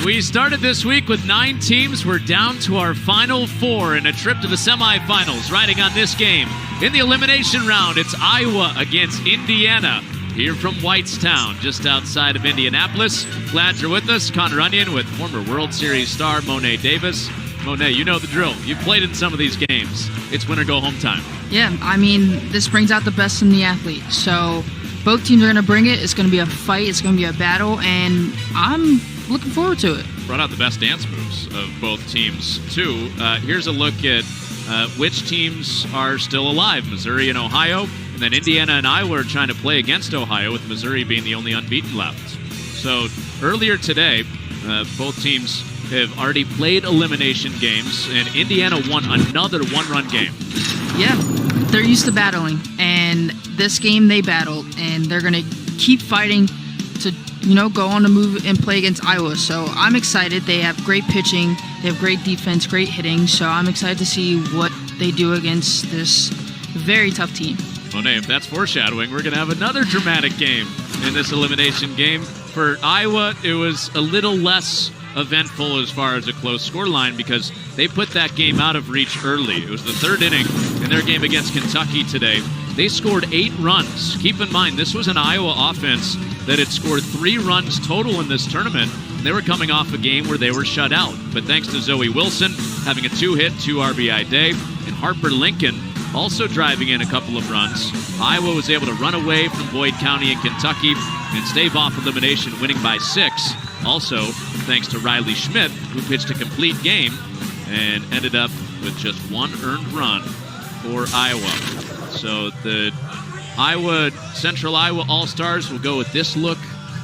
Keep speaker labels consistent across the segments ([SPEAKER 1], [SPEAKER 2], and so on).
[SPEAKER 1] We started this week with 9 teams. We're down to our final 4 in a trip to the semifinals. Riding on this game in the elimination round, it's Iowa against Indiana. Here from Whitestown, just outside of Indianapolis. Glad you're with us. Connor Onion with former World Series star Monet Davis. Monet, you know the drill. You've played in some of these games. It's win or go home time.
[SPEAKER 2] Yeah, I mean, this brings out the best in the athlete. So both teams are going to bring it. It's going to be a fight. It's going to be a battle, and I'm looking forward to it.
[SPEAKER 1] Brought out the best dance moves of both teams, too. Here's a look at which teams are still alive. Missouri and Ohio, and then Indiana and Iowa are trying to play against Ohio, with Missouri being the only unbeaten left. So earlier today, both teams have already played elimination games, and Indiana won another one-run game.
[SPEAKER 2] Yeah, they're used to battling, and this game they battled, and they're going to keep fighting to, go on the move and play against Iowa. So I'm excited. They have great pitching, they have great defense, great hitting, so I'm excited to see what they do against this very tough team.
[SPEAKER 1] Monet, if that's foreshadowing, we're going to have another dramatic game in this elimination game. For Iowa, it was a little less eventful as far as a close scoreline because they put that game out of reach early. It was the 3rd inning in their game against Kentucky today. They scored 8 runs. Keep in mind, this was an Iowa offense that had scored 3 runs total in this tournament. They were coming off a game where they were shut out. But thanks to Zoe Wilson having a 2-hit, 2 RBI day, and Harper Lincoln also driving in a couple of runs, Iowa was able to run away from Boyd County and Kentucky and stave off elimination, winning by 6. Also, thanks to Riley Schmidt, who pitched a complete game and ended up with just 1 earned run for Iowa. So the Central Iowa All-Stars will go with this look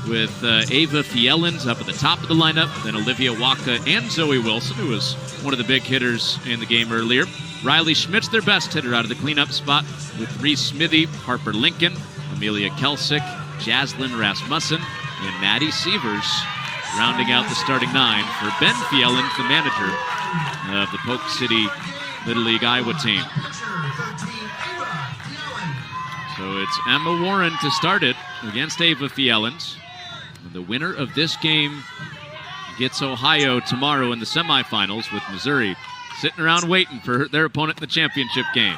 [SPEAKER 1] with Ava Fielens up at the top of the lineup, then Olivia Waka and Zoe Wilson, who was one of the big hitters in the game earlier. Riley Schmidt's their best hitter out of the cleanup spot with Reese Smithy, Harper Lincoln, Amelia Kelsick, Jaslyn Rasmussen, and Maddie Sievers rounding out the starting 9 for Ben Fielens, the manager of the Polk City Little League Iowa team. So it's Emma Warren to start it against Ava Fielens. The winner of this game gets Ohio tomorrow in the semifinals, with Missouri sitting around waiting for their opponent in the championship game.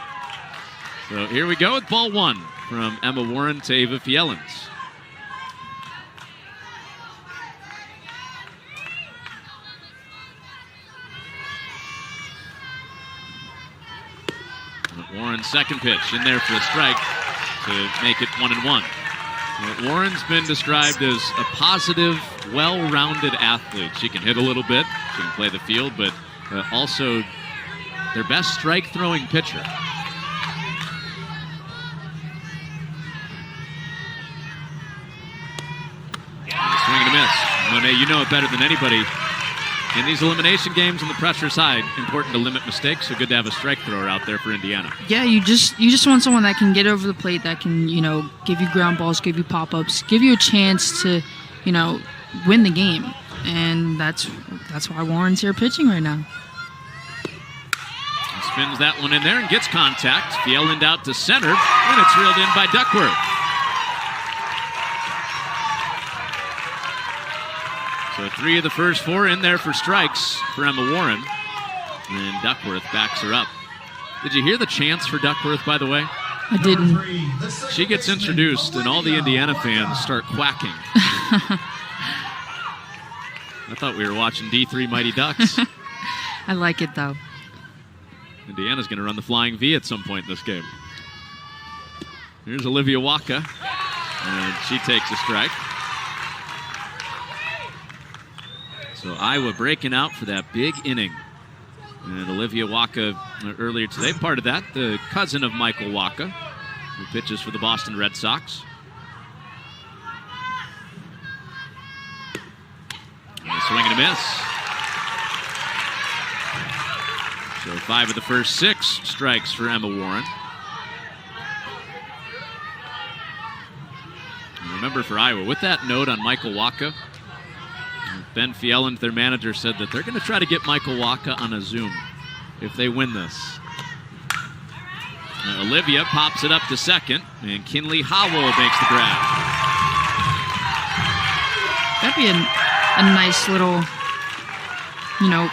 [SPEAKER 1] So here we go with ball 1 from Emma Warren to Ava Fielens. Warren's second pitch in there for a strike to make it 1-1. Warren's been described as a positive, well-rounded athlete. She can hit a little bit, she can play the field, but also their best strike-throwing pitcher. Swing and a miss. Monet, you know it better than anybody. In these elimination games on the pressure side, important to limit mistakes, so good to have a strike thrower out there for Indiana.
[SPEAKER 2] Yeah, you just want someone that can get over the plate, that can, give you ground balls, give you pop-ups, give you a chance to, win the game. And that's why Warren's here pitching right now.
[SPEAKER 1] He spins that one in there and gets contact. Fielens out to center, and it's reeled in by Duckworth. So 3 of the first 4 in there for strikes for Emma Warren. And Duckworth backs her up. Did you hear the chants for Duckworth, by the way?
[SPEAKER 2] I didn't.
[SPEAKER 1] She gets introduced, and all the Indiana fans start quacking. I thought we were watching D3 Mighty Ducks.
[SPEAKER 2] I like it, though.
[SPEAKER 1] Indiana's going to run the flying V at some point in this game. Here's Olivia Waka, and she takes a strike. So Iowa breaking out for that big inning. And Olivia Waka earlier today, part of that, the cousin of Michael Waka, who pitches for the Boston Red Sox. And a swing and a miss. So 5 of the first 6 strikes for Emma Warren. And remember, for Iowa, with that note on Michael Waka, Ben Fielens, their manager, said that they're going to try to get Michael Waka on a Zoom if they win this. Olivia pops it up to second, and Kinley Howell makes the grab.
[SPEAKER 2] That'd be a nice little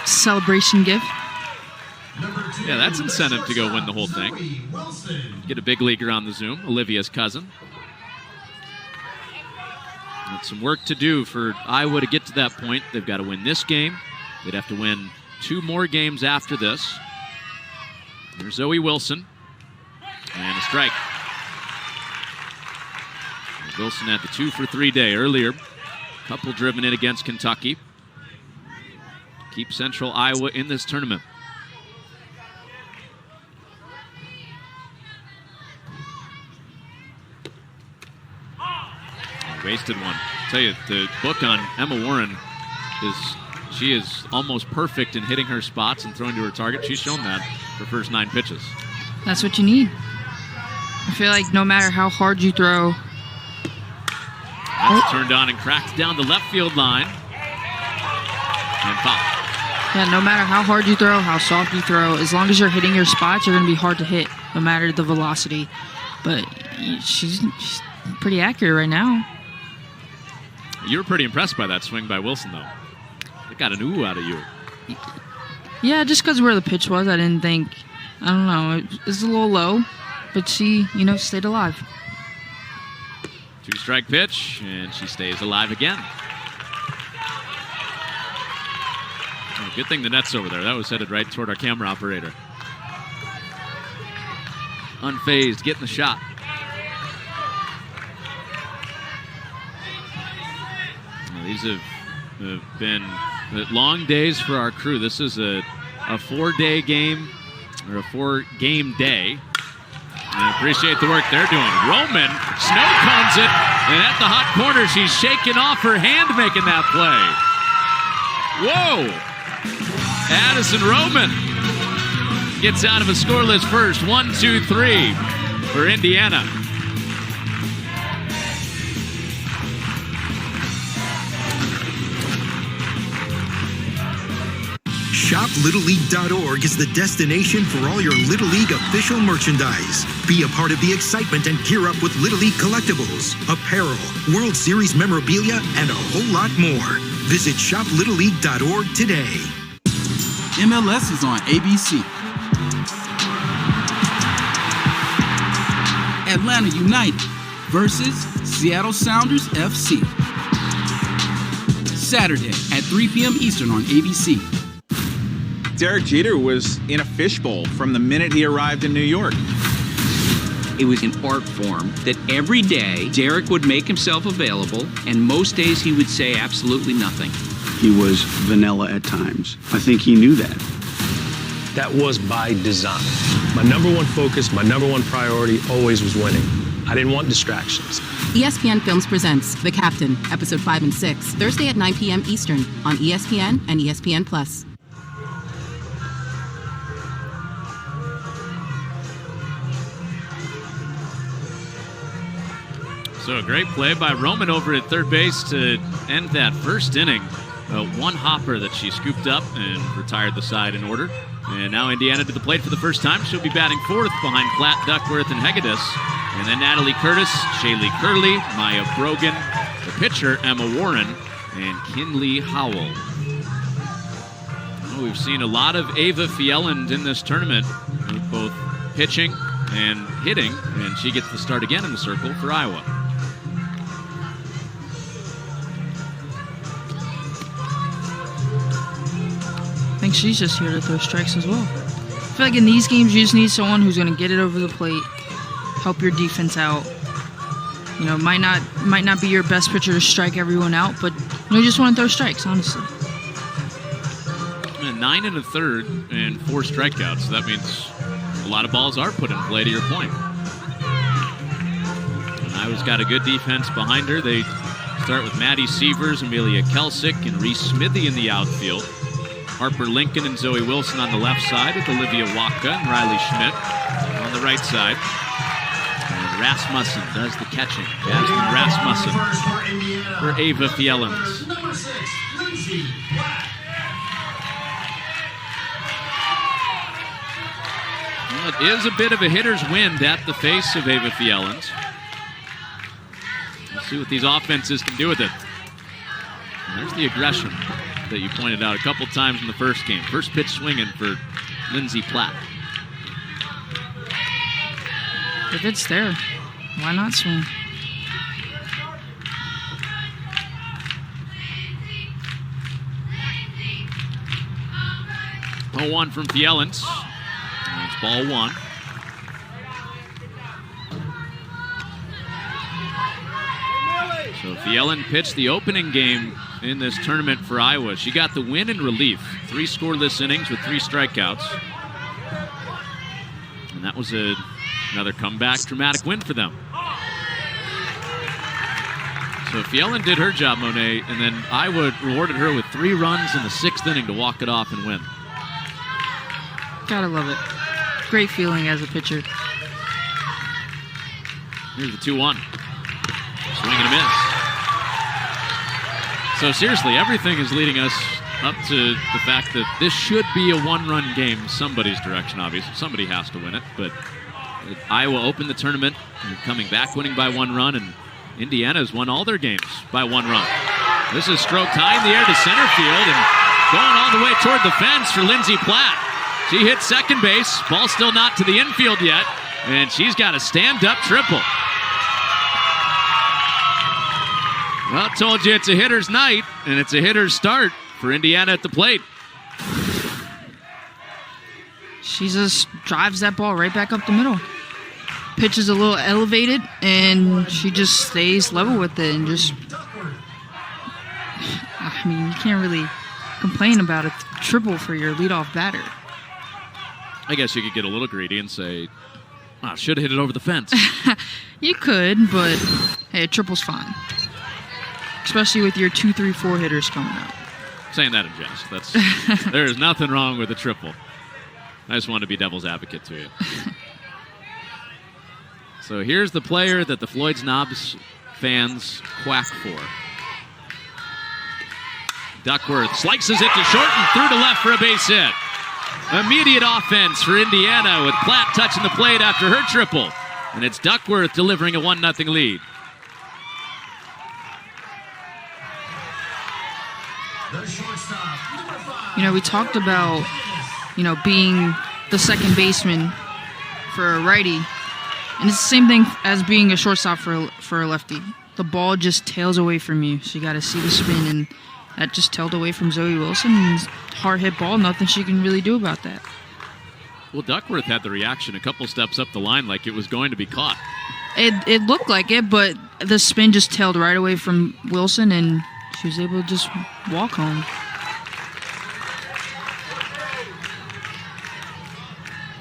[SPEAKER 2] celebration gift.
[SPEAKER 1] Yeah, that's incentive to go win the whole thing. Get a big leaguer on the Zoom, Olivia's cousin. It's some work to do for Iowa to get to that point. They've got to win this game. They'd have to win 2 more games after this. There's Zoe Wilson. And a strike. Wilson had the 2-for-3 day earlier. Couple driven in against Kentucky. Keep Central Iowa in this tournament. Wasted one. I'll tell you, the book on Emma Warren she is almost perfect in hitting her spots and throwing to her target. She's shown that her first 9 pitches.
[SPEAKER 2] That's what you need. I feel like no matter how hard you throw.
[SPEAKER 1] That's turned on and cracked down the left field line. And foul.
[SPEAKER 2] Yeah, no matter how hard you throw, how soft you throw, as long as you're hitting your spots, you're going to be hard to hit, no matter the velocity. But she's pretty accurate right now.
[SPEAKER 1] You were pretty impressed by that swing by Wilson, though. It got an ooh out of you.
[SPEAKER 2] Yeah, just because where the pitch was, I didn't think, I don't know, it was a little low, but she, stayed alive.
[SPEAKER 1] 2-strike pitch, and she stays alive again. Oh, good thing the net's over there. That was headed right toward our camera operator. Unfazed, getting the shot. Well, these have been long days for our crew. This is a 4-day game, or a 4-game day. And I appreciate the work they're doing. Roman snow cones it, and at the hot corner, she's shaking off her hand making that play. Whoa! Addison Roman gets out of a scoreless first. 1-2-3 for Indiana.
[SPEAKER 3] ShopLittleLeague.org is the destination for all your Little League official merchandise. Be a part of the excitement and gear up with Little League collectibles, apparel, World Series memorabilia, and a whole lot more. Visit ShopLittleLeague.org today.
[SPEAKER 4] MLS is on ABC. Atlanta United versus Seattle Sounders FC. Saturday at 3 p.m. Eastern on ABC.
[SPEAKER 5] Derek Jeter was in a fishbowl from the minute he arrived in New York.
[SPEAKER 6] It was an art form that every day Derek would make himself available, and most days he would say absolutely nothing.
[SPEAKER 7] He was vanilla at times. I think he knew that.
[SPEAKER 8] That was by design. My number one focus, my number one priority always was winning. I didn't want distractions.
[SPEAKER 9] ESPN Films presents The Captain, Episode 5 and 6, Thursday at 9 p.m. Eastern on ESPN and ESPN+.
[SPEAKER 1] So a great play by Roman over at third base to end that first inning. One hopper that she scooped up and retired the side in order. And now Indiana to the plate for the first time. She'll be batting fourth behind Platt, Duckworth, and Hegedus. And then Natalie Curtis, Shaylee Curley, Maya Brogan, the pitcher Emma Warren, and Kinley Howell. Well, we've seen a lot of Ava Fjelland in this tournament, with both pitching and hitting, and she gets the start again in the circle for Iowa.
[SPEAKER 2] I think she's just here to throw strikes as well. I feel like in these games, you just need someone who's going to get it over the plate, help your defense out. Might not be your best pitcher to strike everyone out, but you just want to throw strikes, honestly.
[SPEAKER 1] And 9 1/3 and 4 strikeouts. So that means a lot of balls are put in play, to your point. And Iowa's got a good defense behind her. They start with Maddie Sievers, Amelia Kelsick, and Reese Smithy in the outfield. Harper Lincoln and Zoe Wilson on the left side with Olivia Waka and Riley Schmidt on the right side. And Rasmussen does the catching. Jasmine Rasmussen for Ava Fjelland. Well, it is a bit of a hitter's wind at the face of Ava Fjelland. Let's see what these offenses can do with it. And there's the aggression. that you pointed out a couple times in the first game. First pitch swinging for Lindsey Platt.
[SPEAKER 2] If it's there, why not swing?
[SPEAKER 1] Ball 1 from Fielens. It's ball 1. So Fielen pitched the opening game in this tournament for Iowa. She got the win in relief. 3 scoreless innings with 3 strikeouts. And that was another comeback, dramatic win for them. So Fielen did her job, Monet, and then Iowa rewarded her with 3 runs in the 6th inning to walk it off and win.
[SPEAKER 2] Gotta love it. Great feeling as a pitcher.
[SPEAKER 1] Here's the 2-1. Swing and a miss. So seriously, everything is leading us up to the fact that this should be a 1-run game somebody's direction, obviously. Somebody has to win it, but Iowa opened the tournament, coming back winning by 1 run, and Indiana's won all their games by 1 run. This is stroked high in the air to center field and going all the way toward the fence for Lindsey Platt. She hits second base. Ball still not to the infield yet, and she's got a stand-up triple. Well, told you it's a hitter's night, and it's a hitter's start for Indiana at the plate.
[SPEAKER 2] She just drives that ball right back up the middle. Pitch is a little elevated, and she just stays level with it and just... I mean, you can't really complain about a triple for your leadoff batter.
[SPEAKER 1] I guess you could get a little greedy and say, "Wow, should have hit it over the fence."
[SPEAKER 2] You could, but hey, a triple's fine. Especially with your 2, 3, 4 hitters coming out.
[SPEAKER 1] Saying that in jest. There is nothing wrong with a triple. I just wanted to be devil's advocate to you. So here's the player that the Floyd's Knobs fans quack for. Duckworth slices it to short and through to left for a base hit. Immediate offense for Indiana with Platt touching the plate after her triple. And it's Duckworth delivering a 1-0 lead.
[SPEAKER 2] You know, we talked about, being the second baseman for a righty. And it's the same thing as being a shortstop for a lefty. The ball just tails away from you, so you got to see the spin, and that just tailed away from Zoe Wilson. Hard hit ball, nothing she can really do about that.
[SPEAKER 1] Well, Duckworth had the reaction a couple steps up the line like it was going to be caught.
[SPEAKER 2] It looked like it, but the spin just tailed right away from Wilson, and she was able to just walk home.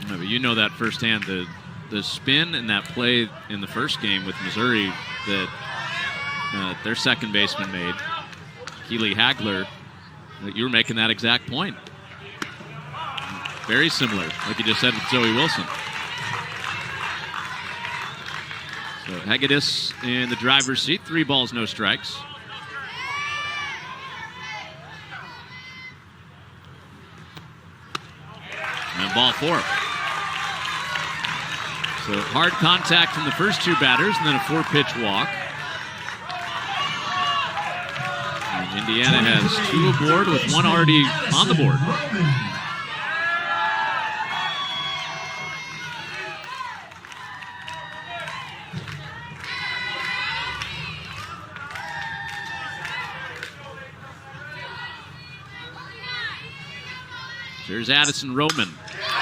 [SPEAKER 1] No, but you know that firsthand, the spin in that play in the first game with Missouri that their second baseman made, Keely Hagler, you were making that exact point. Very similar, like you just said with Zoe Wilson. So Hagedis in the driver's seat, 3 balls, no strikes. And ball 4. So hard contact from the first 2 batters and then a 4-pitch walk. And Indiana has 2 aboard with 1 already on the board. Here's Addison Roman.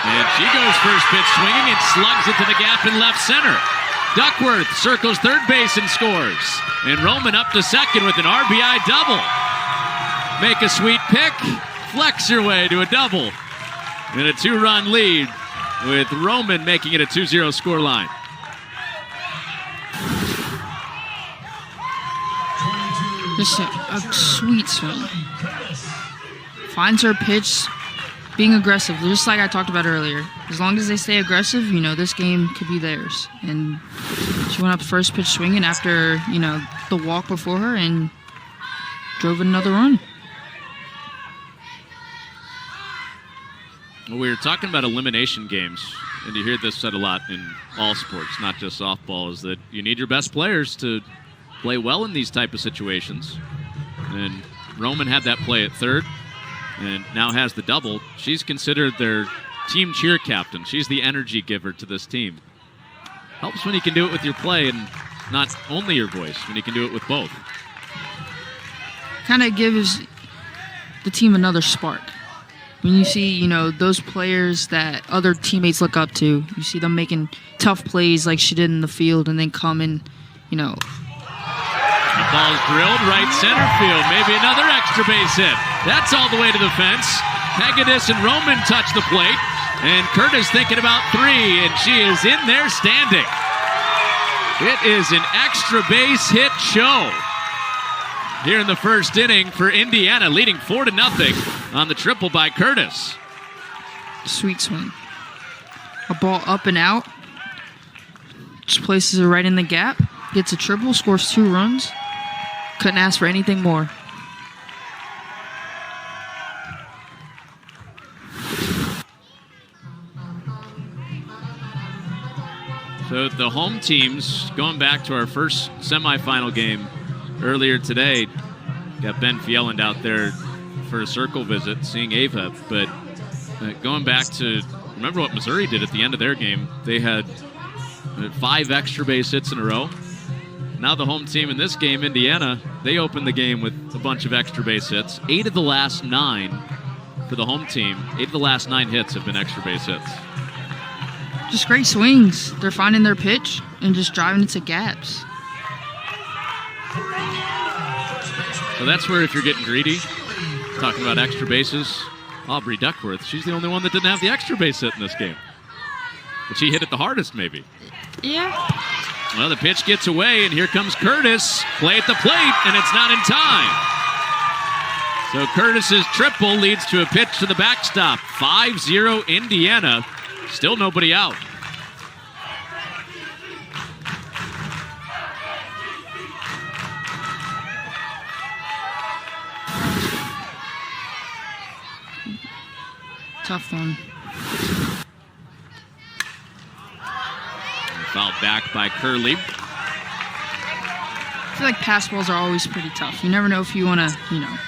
[SPEAKER 1] And she goes first pitch swinging and slugs it to the gap in left center. Duckworth circles third base and scores. And Roman up to second with an RBI double. Make a sweet pick, flex your way to a double. And a 2-run lead with Roman making it a 2-0 scoreline.
[SPEAKER 2] Just a sweet swing. Finds her pitch, being aggressive, just like I talked about earlier. As long as they stay aggressive, this game could be theirs. And she went up first pitch swinging after, the walk before her and drove another run.
[SPEAKER 1] Well, we were talking about elimination games, and you hear this said a lot in all sports, not just softball, is that you need your best players to play well in these type of situations. And Roman had that play at third. and now has the double. She's considered their team cheer captain. She's the energy giver to this team. Helps when you can do it with your play and not only your voice, when you can do it with both.
[SPEAKER 2] Kind of gives the team another spark. When you see, those players that other teammates look up to, you see them making tough plays like she did in the field and then come in,
[SPEAKER 1] The ball's drilled right center field. Maybe another extra base hit. That's all the way to the fence. Hagedis and Roman touch the plate. And Curtis thinking about 3, and she is in there standing. It is an extra base hit show here in the first inning for Indiana, leading 4-0 on the triple by Curtis.
[SPEAKER 2] Sweet swing. A ball up and out. Just places it right in the gap. Gets a triple, scores 2 runs. Couldn't ask for anything more.
[SPEAKER 1] So the home teams, going back to our first semifinal game earlier today, got Ben Fjelland out there for a circle visit, seeing Ava. But going back to, remember what Missouri did at the end of their game? They had 5 extra base hits in a row. Now the home team in this game, Indiana, they opened the game with a bunch of extra base hits. 8 of the last 9 for the home team. 8 of the last 9 hits have been extra base hits.
[SPEAKER 2] Just great swings. They're finding their pitch and just driving it to gaps.
[SPEAKER 1] So that's where, if you're getting greedy, talking about extra bases, Aubrey Duckworth, she's the only one that didn't have the extra base hit in this game. But she hit it the hardest, maybe.
[SPEAKER 2] Yeah.
[SPEAKER 1] Well, the pitch gets away, and here comes Curtis. Play at the plate, and it's not in time. So Curtis's triple leads to a pitch to the backstop. 5-0 Indiana. Still nobody out.
[SPEAKER 2] Tough one.
[SPEAKER 1] Fouled back by Curley.
[SPEAKER 2] I feel like pass balls are always pretty tough. You never know if you want to,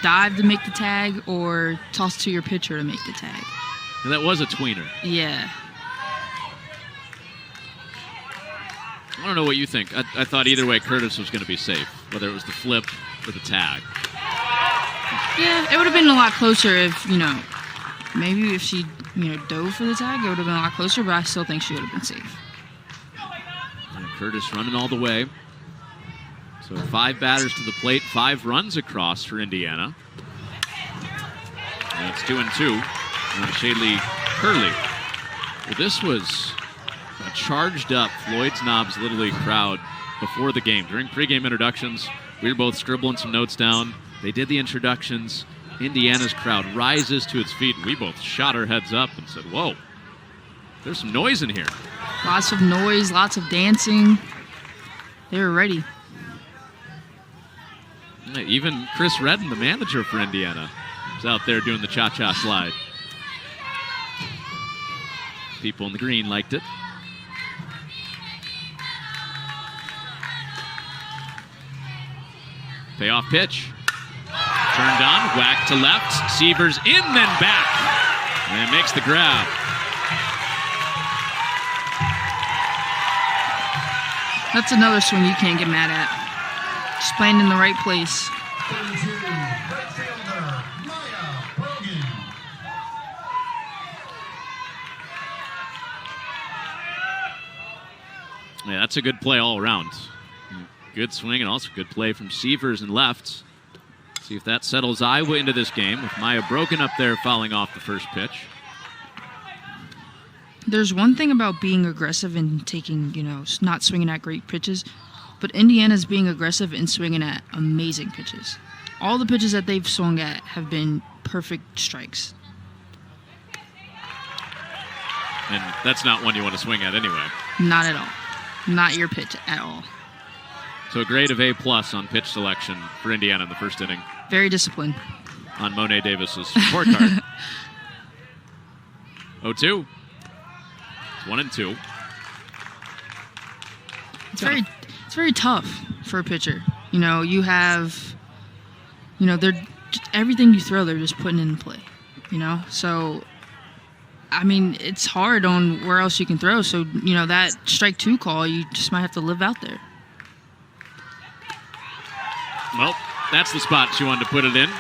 [SPEAKER 2] dive to make the tag or toss to your pitcher to make the tag.
[SPEAKER 1] And that was a tweener.
[SPEAKER 2] Yeah.
[SPEAKER 1] I don't know what you think. I thought either way Curtis was going to be safe, whether it was the flip or the tag.
[SPEAKER 2] Yeah, it would have been a lot closer if, maybe if she, dove for the tag, it would have been a lot closer, but I still think she would have been safe.
[SPEAKER 1] And Curtis running all the way. So 5 batters to the plate, 5 runs across for Indiana. And it's 2-2 on Shaylee Curley. Well, this was a charged up Floyd's Knobs Little League crowd before the game. During pregame introductions, we were both scribbling some notes down. They did the introductions. Indiana's crowd rises to its feet. We both shot our heads up and said, whoa, there's some noise in here.
[SPEAKER 2] Lots of noise, lots of dancing. They were ready.
[SPEAKER 1] Even Chris Redden, the manager for Indiana, was out there doing the cha-cha slide. People in the green liked it. Payoff pitch. Turned on, whack to left. Sievers in, then back. And makes the grab.
[SPEAKER 2] That's another swing you can't get mad at. Just playing in the right place.
[SPEAKER 1] Yeah, that's a good play all around. Good swing and also good play from Sievers and left. See if that settles Iowa into this game with Maya Broken up there fouling off the first pitch.
[SPEAKER 2] There's one thing about being aggressive and taking, not swinging at great pitches, but Indiana's being aggressive and swinging at amazing pitches. All the pitches that they've swung at have been perfect strikes.
[SPEAKER 1] And that's not one you want to swing at anyway.
[SPEAKER 2] Not at all. Not your pitch at all.
[SPEAKER 1] So a grade of A+ on pitch selection for Indiana in the first inning.
[SPEAKER 2] Very disciplined.
[SPEAKER 1] On Monet Davis's report card. 0-2. It's 1-2.
[SPEAKER 2] It's very tough for a pitcher. You have, they're everything you throw, they're just putting in play. So, I mean, it's hard on where else you can throw. So, that strike 2 call, you just might have to live out there.
[SPEAKER 1] Well, that's the spot she wanted to put it in.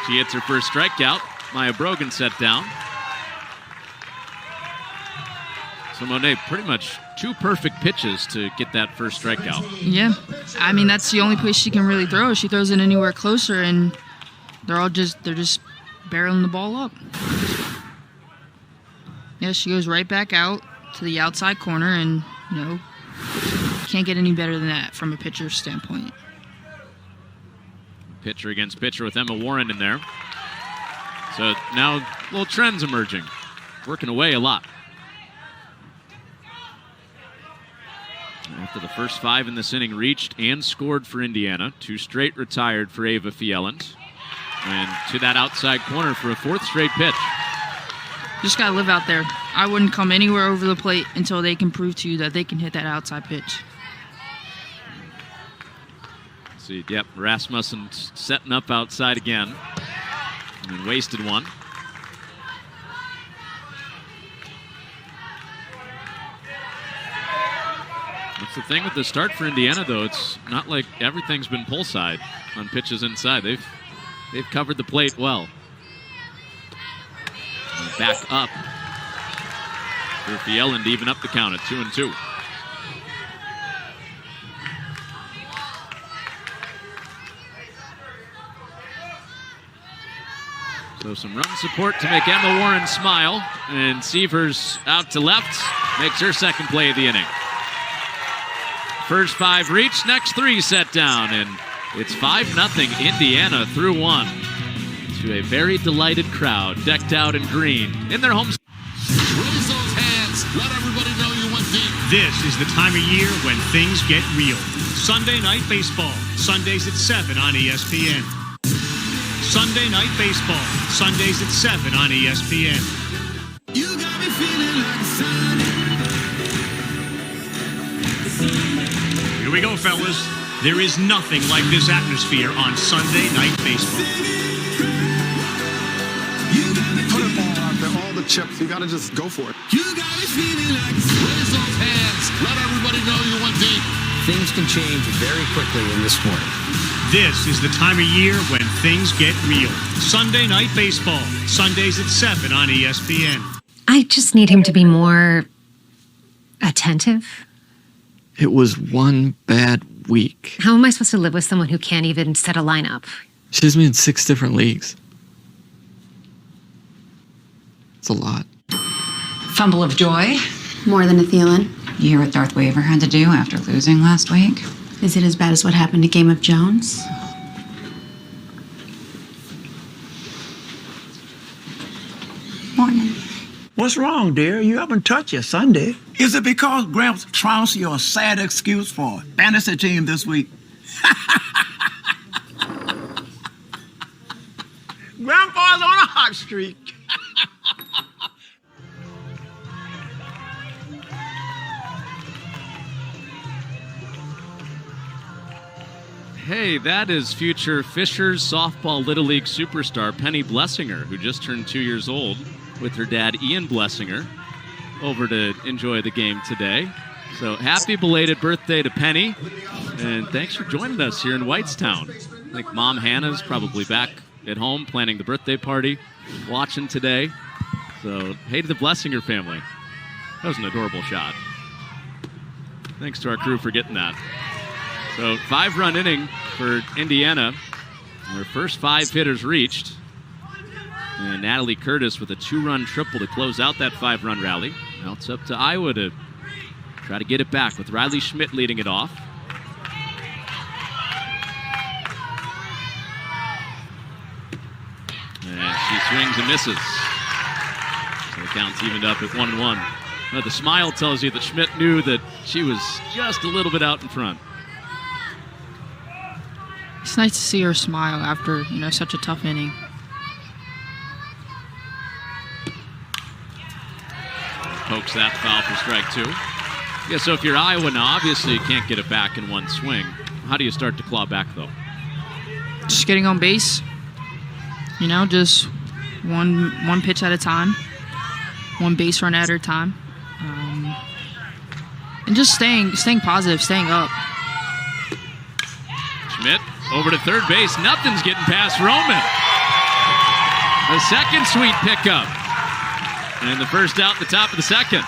[SPEAKER 1] She hits her first strikeout. Maya Brogan set down. So Monet, pretty much 2 perfect pitches to get that first strikeout.
[SPEAKER 2] Yeah. I mean, that's the only place she can really throw. She throws it anywhere closer, and they're just barreling the ball up. Yeah, she goes right back out to the outside corner, and, can't get any better than that from a pitcher's standpoint.
[SPEAKER 1] Pitcher against pitcher with Emma Warren in there. So now little trends emerging. Working away a lot. After the first 5 in this inning reached and scored for Indiana, 2 straight retired for Ava Fielland. And to that outside corner for a 4th straight pitch.
[SPEAKER 2] Just got to live out there. I wouldn't come anywhere over the plate until they can prove to you that they can hit that outside pitch.
[SPEAKER 1] See, yep, Rasmussen setting up outside again. And wasted one. That's the thing with the start for Indiana, though. It's not like everything's been pull side on pitches inside. They've covered the plate well. And back up for Fielland to even up the count at 2-2. So some run support to make Emma Warren smile. And Sievers out to left makes her second play of the inning. First 5 reached, next 3 set down, and it's 5-0 Indiana through 1 to a very delighted crowd decked out in green in their home.
[SPEAKER 10] Raise those hands. Let everybody know you went deep.
[SPEAKER 11] This is the time of year when things get real. Sunday Night Baseball, Sundays at 7 on ESPN. Sunday Night Baseball, Sundays at 7 on ESPN.
[SPEAKER 10] You got me feeling like Sunday.
[SPEAKER 11] Here we go, fellas. There is nothing like this atmosphere on Sunday Night Baseball.
[SPEAKER 12] Put it all out there, all the chips. You got to just go for it.
[SPEAKER 10] You got me feeling like raise those hands. Let everybody know you went deep.
[SPEAKER 13] Things can change very quickly in this sport.
[SPEAKER 11] This is the time of year when things get real. Sunday Night Baseball, Sundays at 7 on ESPN.
[SPEAKER 14] I just need him to be more attentive.
[SPEAKER 15] It was one bad week.
[SPEAKER 14] How am I supposed to live with someone who can't even set a lineup?
[SPEAKER 15] She has me in 6 different leagues. It's a lot.
[SPEAKER 16] Fumble of joy.
[SPEAKER 17] More than a Thielen.
[SPEAKER 16] You hear what Darth Waver had to do after losing last week?
[SPEAKER 17] Is it as bad as what happened to Game of Jones?
[SPEAKER 16] Morning.
[SPEAKER 18] What's wrong, dear? You haven't touched your Sunday. Is it because Gramps trounced your sad excuse for fantasy team this week? Grandpa's on a hot streak.
[SPEAKER 1] Hey, that is future Fishers softball Little League superstar Penny Blessinger, who just turned 2 years old with her dad Ian Blessinger over to enjoy the game today. So happy belated birthday to Penny, and thanks for joining us here in Whitestown. I think Mom Hannah's probably back at home planning the birthday party, watching today. So hey to the Blessinger family. That was an adorable shot. Thanks to our crew for getting that. So 5-run inning for Indiana. Their first 5 hitters reached. And Natalie Curtis with a 2-run triple to close out that 5-run rally. Now it's up to Iowa to try to get it back with Riley Schmidt leading it off. And she swings and misses. So the count's evened up at 1-1. Now the smile tells you that Schmidt knew that she was just a little bit out in front.
[SPEAKER 2] It's nice to see her smile after, such a tough inning.
[SPEAKER 1] Pokes that foul for strike 2. Yeah, so if you're Iowa now, obviously you can't get it back in one swing. How do you start to claw back, though?
[SPEAKER 2] Just getting on base. Just one pitch at a time, one base run at a time, and just staying positive, staying up.
[SPEAKER 1] Schmidt over to third base. Nothing's getting past Roman. The second sweet pickup. And the first out at the top of the second.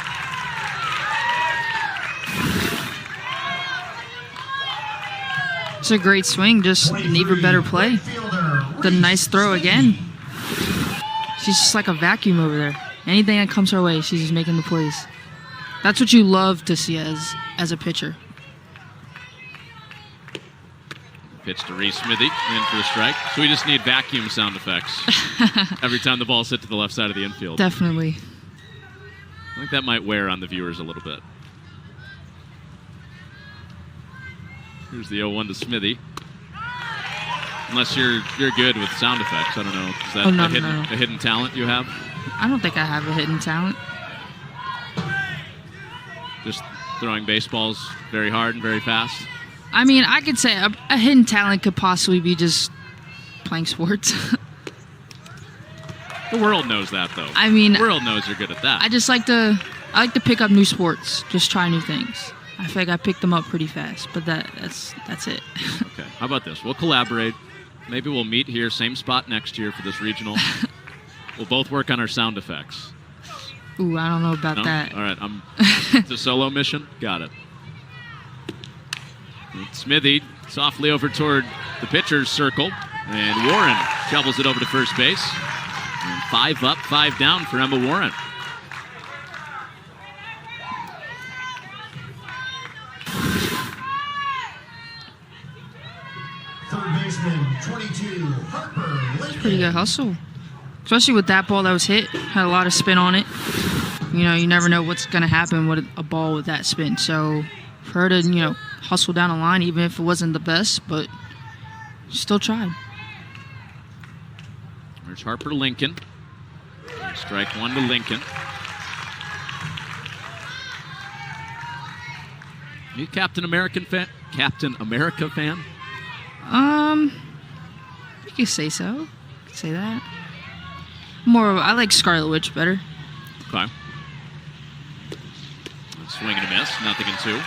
[SPEAKER 2] It's a great swing, just need a better play. The nice throw again. She's just like a vacuum over there. Anything that comes her way, she's just making the plays. That's what you love to see as a pitcher.
[SPEAKER 1] Pitch to Reese Smithy, in for the strike. So we just need vacuum sound effects every time the ball's hit to the left side of the infield.
[SPEAKER 2] Definitely.
[SPEAKER 1] I think that might wear on the viewers a little bit. Here's the 0-1 to Smithy. Unless you're good with sound effects. I don't know. Is that a hidden talent you have?
[SPEAKER 2] I don't think I have a hidden talent.
[SPEAKER 1] Just throwing baseballs very hard and very fast?
[SPEAKER 2] I mean, I could say a hidden talent could possibly be just playing sports.
[SPEAKER 1] The world knows that, though.
[SPEAKER 2] I mean,
[SPEAKER 1] the world knows you're good at that.
[SPEAKER 2] I just like to pick up new sports, just try new things. I feel like I picked them up pretty fast, but that's it.
[SPEAKER 1] Okay, how about this? We'll collaborate. Maybe we'll meet here, same spot next year for this regional. We'll both work on our sound effects.
[SPEAKER 2] Ooh, I don't know about that.
[SPEAKER 1] All right, it's a solo mission. Got it. Smithy softly over toward the pitcher's circle, and Warren shovels it over to first base. And 5 up, 5 down for Emma Warren.
[SPEAKER 10] Third baseman, 22, Harper Lincoln.
[SPEAKER 2] Pretty good hustle. Especially with that ball that was hit. Had a lot of spin on it. You know, you never know what's going to happen with a ball with that spin. So for her to, hustle down a line, even if it wasn't the best, but still tried.
[SPEAKER 1] There's Harper Lincoln. Strike 1 to Lincoln. Are you Captain America fan?
[SPEAKER 2] You could say so. You could say that. I like Scarlet Witch better.
[SPEAKER 1] Okay. Swing and a miss. Nothing in 2.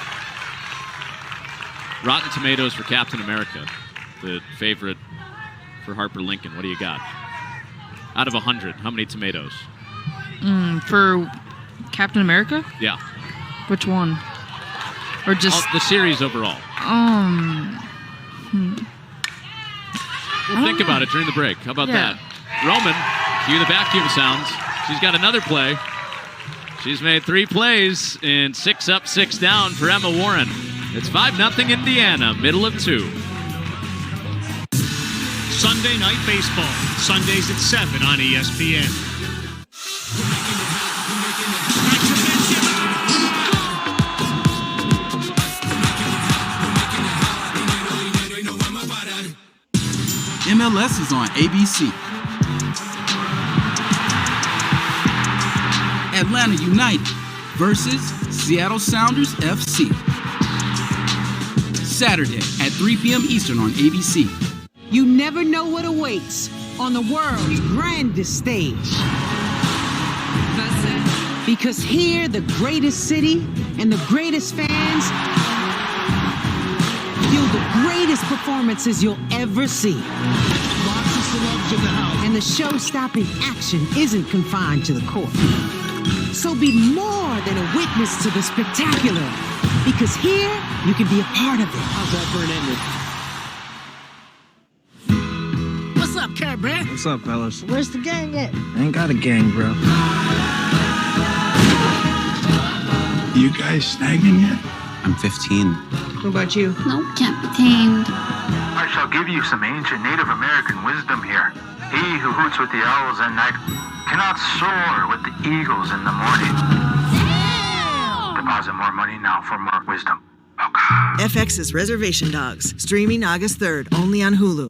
[SPEAKER 1] Rotten Tomatoes for Captain America. The favorite for Harper Lincoln. What do you got? Out of 100, how many tomatoes?
[SPEAKER 2] For Captain America?
[SPEAKER 1] Yeah.
[SPEAKER 2] Which one? Or just
[SPEAKER 1] the series overall? We'll think about it during the break. How about that? Roman, cue the vacuum sounds. She's got another play. She's made 3 plays in 6 up, 6 down for Emma Warren. It's 5-0 Indiana, middle of 2.
[SPEAKER 11] Sunday Night Baseball, Sundays at 7 on ESPN.
[SPEAKER 4] MLS is on ABC. Atlanta United versus Seattle Sounders FC. Saturday at 3 p.m. Eastern on ABC.
[SPEAKER 19] You never know what awaits on the world's grandest stage. Because here, the greatest city and the greatest fans feel the greatest performances you'll ever see. And the show-stopping action isn't confined to the court. So be more than a witness to the spectacular. Because here, you can be a part of it. How's that for an ending?
[SPEAKER 20] What's up, Care Bear?
[SPEAKER 21] What's up, fellas?
[SPEAKER 20] Where's the gang at?
[SPEAKER 21] I ain't got a gang, bro.
[SPEAKER 12] You guys snagging yet?
[SPEAKER 22] I'm 15.
[SPEAKER 20] What about you?
[SPEAKER 23] No, can't be tamed.
[SPEAKER 24] I shall give you some ancient Native American wisdom here. He who hoots with the owls at night cannot soar with the eagles in the morning. Deposit more money now for more wisdom.
[SPEAKER 25] FX's Reservation Dogs, streaming August 3rd, only on Hulu.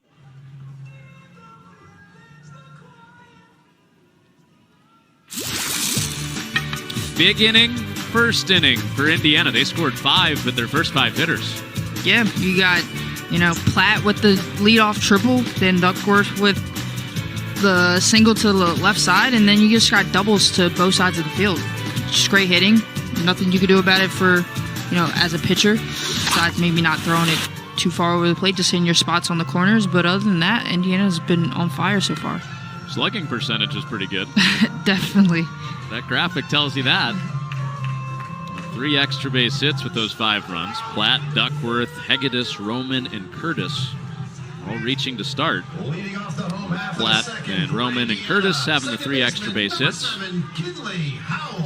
[SPEAKER 1] Big inning, first inning for Indiana. They scored 5 with their first 5 hitters.
[SPEAKER 2] Yeah, you got, Platt with the leadoff triple, then Duckworth with the single to the left side, and then you just got doubles to both sides of the field. Just great hitting. Nothing you could do about it for, as a pitcher, besides maybe not throwing it too far over the plate, just hitting your spots on the corners. But other than that, Indiana's been on fire so far.
[SPEAKER 1] Slugging percentage is pretty good.
[SPEAKER 2] Definitely.
[SPEAKER 1] That graphic tells you that. 3 extra base hits with those 5 runs. Platt, Duckworth, Hegedus, Roman, and Curtis all reaching to start. Platt and Roman and Curtis having the 3 extra base hits.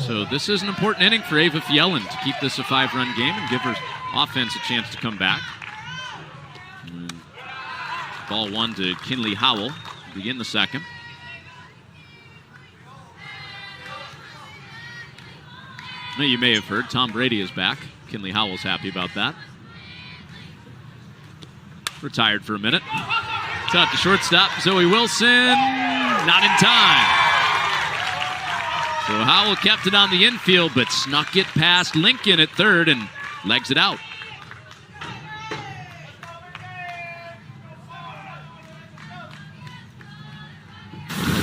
[SPEAKER 1] So this is an important inning for Ava Fjellen to keep this a 5-run game and give her offense a chance to come back. And ball 1 to Kinley Howell to begin the second. Now you may have heard Tom Brady is back. Kinley Howell's happy about that. Retired for a minute. It's out to shortstop, Zoe Wilson. Not in time. So Howell kept it on the infield, but snuck it past Lincoln at third and legs it out.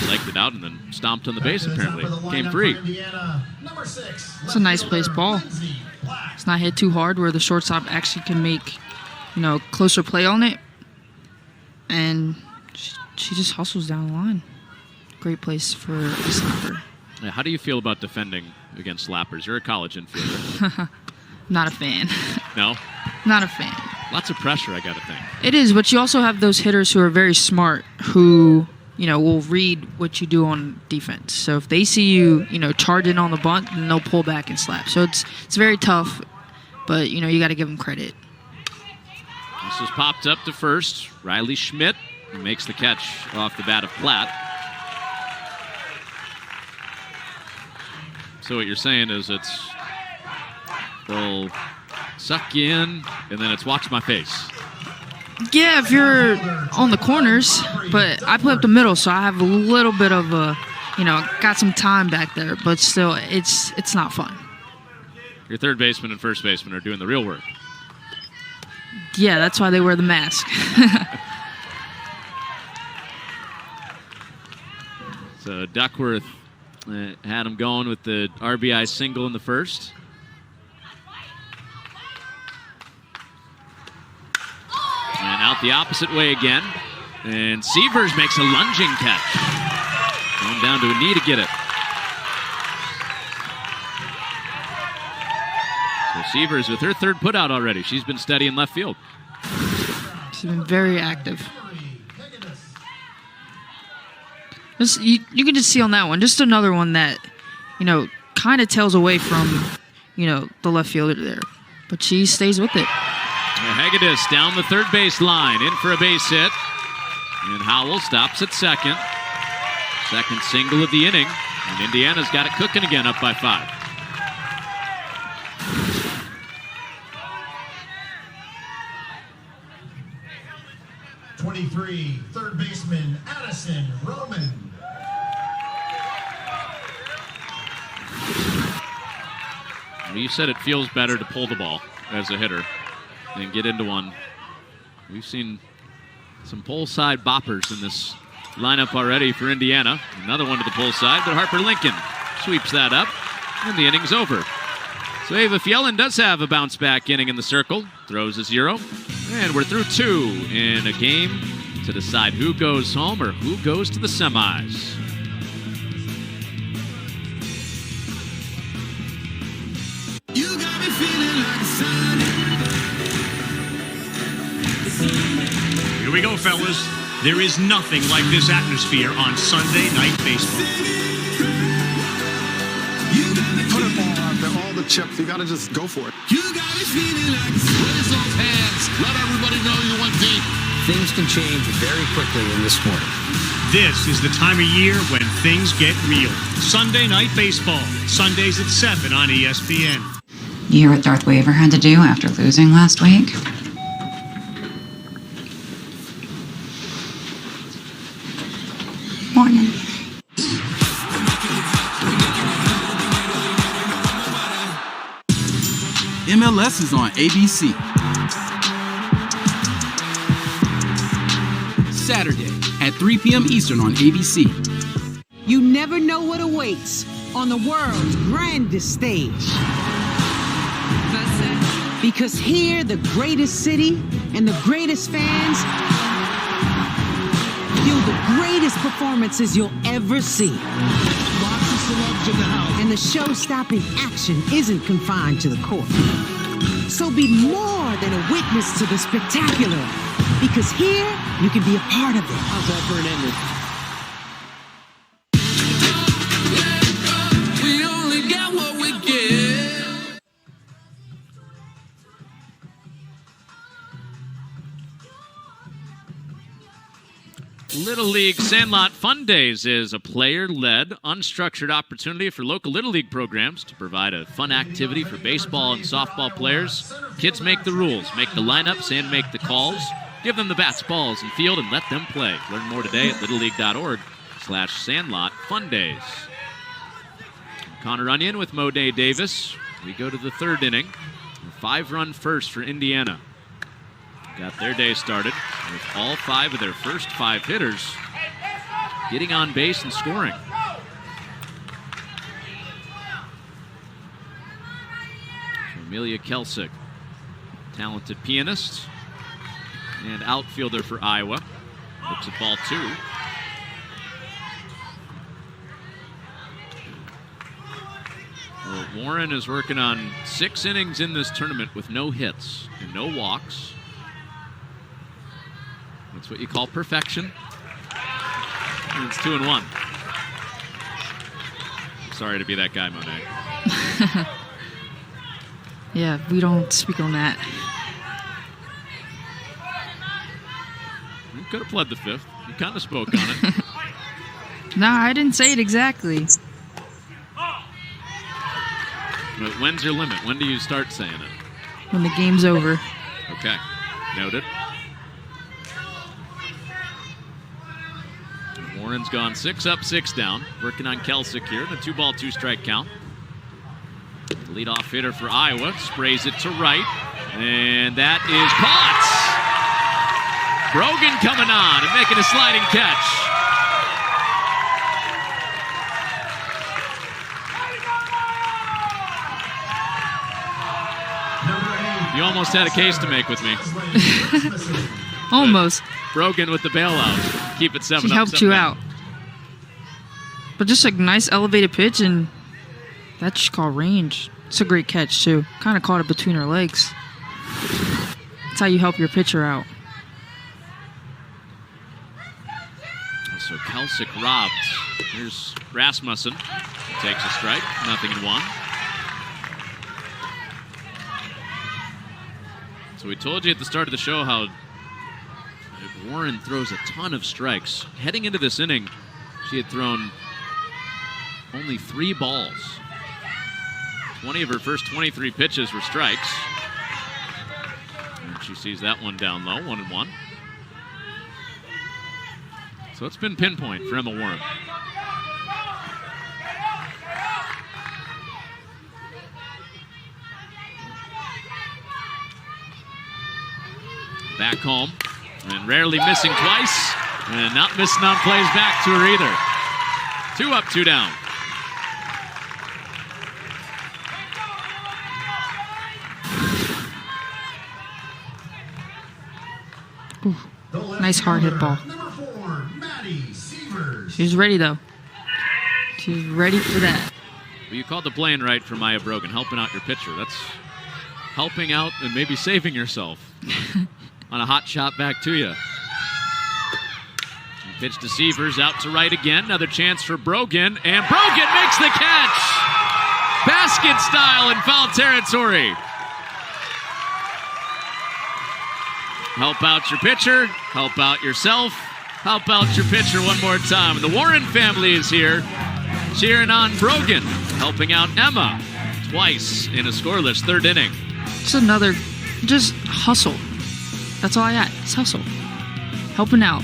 [SPEAKER 1] Legged it out and then stomped on the base, apparently. Came free.
[SPEAKER 2] It's a nice placed ball. It's not hit too hard where the shortstop actually can make, closer play on it. And she just hustles down the line. Great place for a slapper.
[SPEAKER 1] Yeah, how do you feel about defending against slappers? You're a college infielder.
[SPEAKER 2] Not a fan.
[SPEAKER 1] No?
[SPEAKER 2] Not a fan.
[SPEAKER 1] Lots of pressure, I gotta think.
[SPEAKER 2] It is, but you also have those hitters who are very smart who, will read what you do on defense. So if they see you, charging on the bunt, then they'll pull back and slap. So it's very tough, but, you got to give them credit.
[SPEAKER 1] This is popped up to first. Riley Schmidt makes the catch off the bat of Platt. So what you're saying is they'll suck you in, and then it's watch my face.
[SPEAKER 2] Yeah, if you're on the corners, but I play up the middle, so I have a little bit of a, got some time back there, but still, it's not fun.
[SPEAKER 1] Your third baseman and first baseman are doing the real work.
[SPEAKER 2] Yeah, that's why they wear the mask.
[SPEAKER 1] So Duckworth had him going with the RBI single in the first. And out the opposite way again. And Severs makes a lunging catch. Going down to a knee to get it. So Severs with her third putout already. She's been steady in left field.
[SPEAKER 2] She's been very active. You can just see on that one, just another one that, kind of tails away from, the left fielder there. But she stays with it.
[SPEAKER 1] Hegedus down the third base line, in for a base hit. And Howell stops at second. Second single of the inning. And Indiana's got it cooking again, up by 5.
[SPEAKER 3] Third baseman Addison Roman.
[SPEAKER 1] Well, you said it feels better to pull the ball as a hitter than get into one. We've seen some pull side boppers in this lineup already for Indiana. Another one to the pull side, but Harper Lincoln sweeps that up, and the inning's over. So Ava Fjellen does have a bounce back inning in the circle, throws a 0, and we're through 2 in a game to decide who goes home or who goes to the semis.
[SPEAKER 11] Here we go, fellas. There is nothing like this atmosphere on Sunday Night Baseball.
[SPEAKER 12] Put it all out there, all the chips. You got to just go for it.
[SPEAKER 10] You got me feeling like raise those hands. Let everybody know you went deep.
[SPEAKER 13] Things can change very quickly in this sport.
[SPEAKER 11] This is the time of year when things get real. Sunday Night Baseball. Sundays at 7 on ESPN.
[SPEAKER 16] You hear what Darth Waver had to do after losing last week? Morning.
[SPEAKER 4] MLS is on ABC. Saturday at 3 p.m. Eastern on ABC.
[SPEAKER 19] You never know what awaits on the world's grandest stage. Because here, the greatest city and the greatest fans feel the greatest performances you'll ever see.
[SPEAKER 10] Lots of celebs in the house.
[SPEAKER 19] And the show-stopping action isn't confined to the court. So be more than a witness to the spectacular. Because here, you can be a part of it.
[SPEAKER 10] How's that for an ending? We only get what we get.
[SPEAKER 1] Little League Sandlot Fun Days is a player-led, unstructured opportunity for local Little League programs to provide a fun activity for baseball and softball players. Kids make the rules, make the lineups, and make the calls. Give them the bats, balls, and field, and let them play. Learn more today at littleleague.org/Sandlot Fun Days. Connor Onion with Moday Davis. We go to the third inning. A 5-run first for Indiana. Got their day started with all 5 of their first 5 hitters getting on base and scoring. So Amelia Kelsick, talented pianist and outfielder for Iowa. Looks at ball 2. Well, Warren is working on 6 innings in this tournament with no hits and no walks. That's what you call perfection. And it's 2-1. Sorry to be that guy, Monet.
[SPEAKER 2] Yeah, we don't speak on that.
[SPEAKER 1] You could have pled the 5th. You kind of spoke on it.
[SPEAKER 2] No, I didn't say it exactly.
[SPEAKER 1] But when's your limit? When do you start saying it?
[SPEAKER 2] When the game's over.
[SPEAKER 1] Okay. Noted. Warren's gone 6 up, 6 down. Working on Kelsick here in a 2-ball, 2-strike count. The leadoff hitter for Iowa sprays it to right. And that is caught! Brogan coming on and making a sliding catch. You almost had a case to make with me.
[SPEAKER 2] Almost.
[SPEAKER 1] Brogan with the bailout. Keep it 7
[SPEAKER 2] He
[SPEAKER 1] up.
[SPEAKER 2] helped you out. But just a nice elevated pitch, and that's just called range. It's a great catch, too. Kind of caught it between her legs. That's how you help your pitcher out.
[SPEAKER 1] So Kelsick robbed. Here's Rasmussen. Takes a strike. 0-1. So we told you at the start of the show how Warren throws a ton of strikes. Heading into this inning, she had thrown only 3 balls. 20 of her first 23 pitches were strikes. And she sees that one down low, 1-1. So it's been pinpoint for Emma Warren. Back home, and rarely missing twice, and not missing on plays back to her either. 2 up, 2 down.
[SPEAKER 2] Ooh, nice hard hit ball. She's ready, though. She's ready for that.
[SPEAKER 1] Well, you called the play in right for Maya Brogan, helping out your pitcher. That's helping out and maybe saving yourself. On a hot shot back to you. Pitch to Severs, out to right again. Another chance for Brogan, and Brogan makes the catch! Basket style in foul territory. Help out your pitcher, help out yourself, help out your pitcher one more time. The Warren family is here, cheering on Brogan, helping out Emma twice in a scoreless 3rd inning.
[SPEAKER 2] It's another, just hustle. That's all I got. It's hustle. Helping out.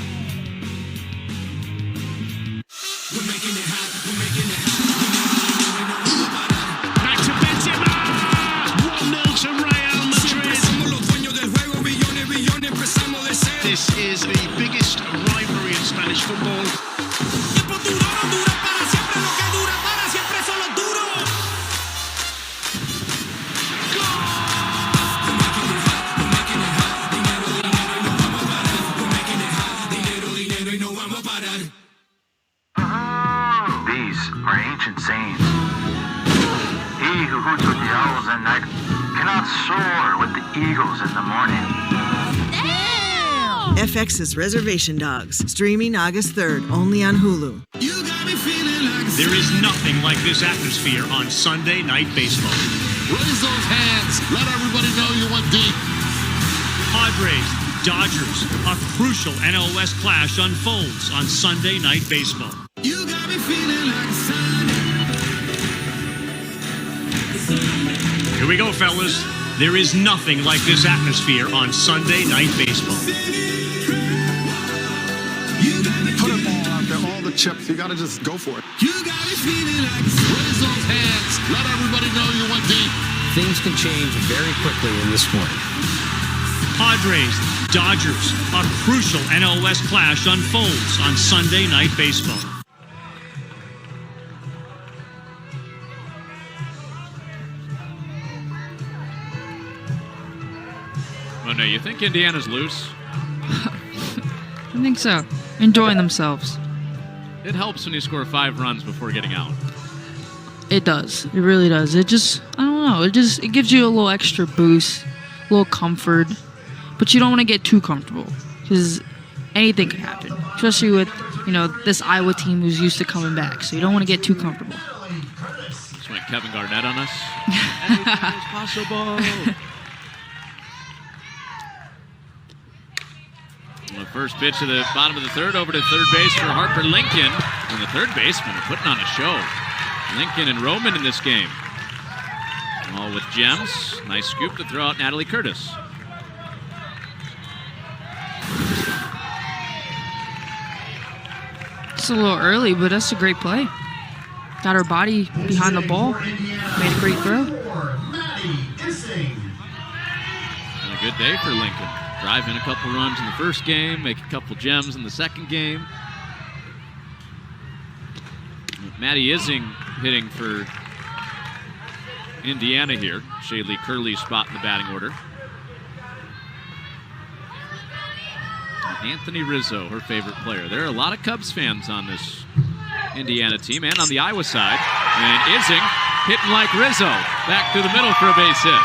[SPEAKER 11] Back to Benzema! 1-0 to Real Madrid.
[SPEAKER 10] This is the biggest right college football.
[SPEAKER 24] These are ancient sayings. He who hoots with the owls at night cannot soar with the eagles in the morning.
[SPEAKER 25] FX's Reservation Dogs, streaming August 3rd, only on Hulu.
[SPEAKER 11] There is nothing like this atmosphere on Sunday Night Baseball.
[SPEAKER 10] Raise those hands. Let everybody know you went deep.
[SPEAKER 11] Padres, Dodgers, a crucial NL West clash unfolds on Sunday Night Baseball.
[SPEAKER 10] You got me feeling like a
[SPEAKER 11] Here we go, fellas. There is nothing like this atmosphere on Sunday Night Baseball.
[SPEAKER 12] Put it all out there, all the chips. You got to just go for it.
[SPEAKER 10] You got me feeling like raise those hands. Let everybody know you went deep.
[SPEAKER 13] Things can change very quickly in this sport.
[SPEAKER 11] Padres, Dodgers, a crucial NL West clash unfolds on Sunday Night Baseball.
[SPEAKER 1] Oh no, you think Indiana's loose?
[SPEAKER 2] I think so. Enjoying themselves.
[SPEAKER 1] It helps when you score 5 runs before getting out.
[SPEAKER 2] It does. It really does. It just, I don't know. It gives you a little extra boost, a little comfort. But you don't want to get too comfortable because anything can happen, especially with, this Iowa team who's used to coming back. So you don't want to get too comfortable.
[SPEAKER 1] Just went Kevin Garnett on us. Anything is possible. The first pitch of the bottom of the third over to third base for Harper Lincoln. And the third baseman are putting on a show. Lincoln and Roman in this game. All with gems. Nice scoop to throw out Natalie Curtis.
[SPEAKER 2] It's a little early, but that's a great play. Got her body behind the ball. Made a great throw.
[SPEAKER 1] And a good day for Lincoln. Drive in a couple runs in the first game, make a couple gems in the second game. Maddie Ising hitting for Indiana here. Shaylee Curley's spot in the batting order. Anthony Rizzo, her favorite player. There are a lot of Cubs fans on this Indiana team and on the Iowa side. And Ising hitting like Rizzo. Back through the middle for a base hit.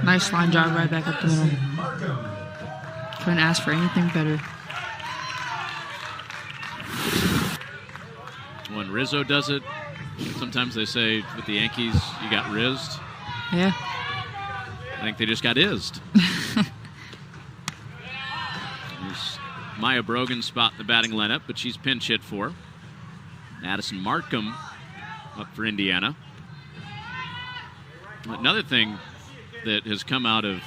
[SPEAKER 2] Nice line drive right back up the middle. Couldn't ask for anything better.
[SPEAKER 1] When Rizzo does it, sometimes they say with the Yankees, you got rizzed.
[SPEAKER 2] Yeah.
[SPEAKER 1] I think they just got izzed. There's Maya Brogan's spot in the batting lineup, but she's pinch hit for. Addison Markham up for Indiana. Another thing that has come out of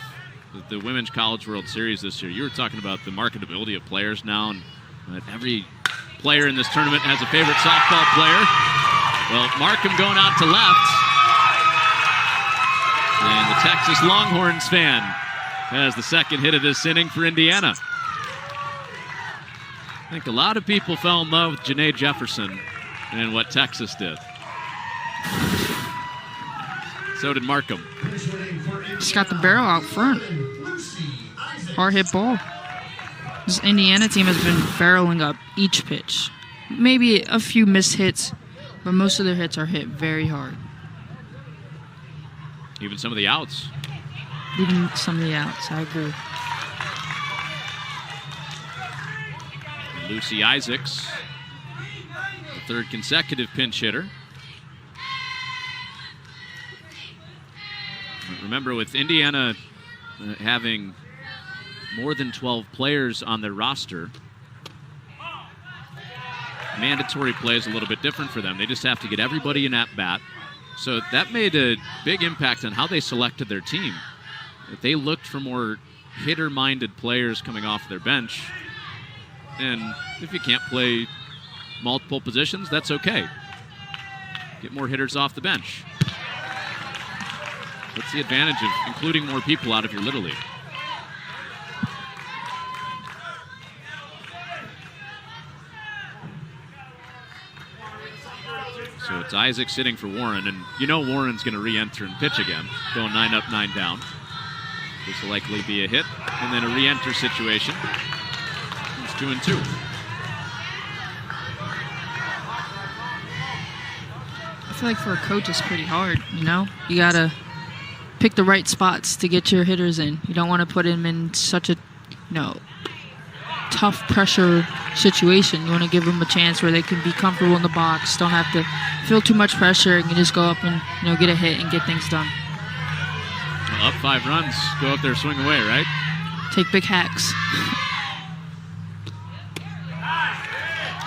[SPEAKER 1] the Women's College World Series this year, you were talking about the marketability of players now, and every player in this tournament has a favorite softball player. Well, Markham going out to left. And the Texas Longhorns fan has the second hit of this inning for Indiana. I think a lot of people fell in love with Janae Jefferson and what Texas did. So did Markham.
[SPEAKER 2] Just got the barrel out front. Hard hit ball. This Indiana team has been barreling up each pitch. Maybe a few missed hits, but most of their hits are hit very hard.
[SPEAKER 1] Even some of the outs.
[SPEAKER 2] Even some of the outs, I agree.
[SPEAKER 1] Lucy Isaacs, the third consecutive pinch hitter. Remember, with Indiana having more than 12 players on their roster, mandatory play is a little bit different for them. They just have to get everybody in at bat. So that made a big impact on how they selected their team. They looked for more hitter-minded players coming off their bench. And if you can't play multiple positions, that's okay. Get more hitters off the bench. What's the advantage of including more people out of your Little League? So it's Isaac sitting for Warren, and you know Warren's going to re-enter and pitch again, going 9 up, 9 down. This will likely be a hit, and then a re-enter situation. It's 2-2.
[SPEAKER 2] I feel like for a coach, it's pretty hard, you know? You got to pick the right spots to get your hitters in. You don't want to put them in such a, tough pressure situation. You want to give them a chance where they can be comfortable in the box, don't have to feel too much pressure, and can just go up and get a hit and get things done.
[SPEAKER 1] Well, up 5 runs, go up there, swing away, right?
[SPEAKER 2] Take big hacks.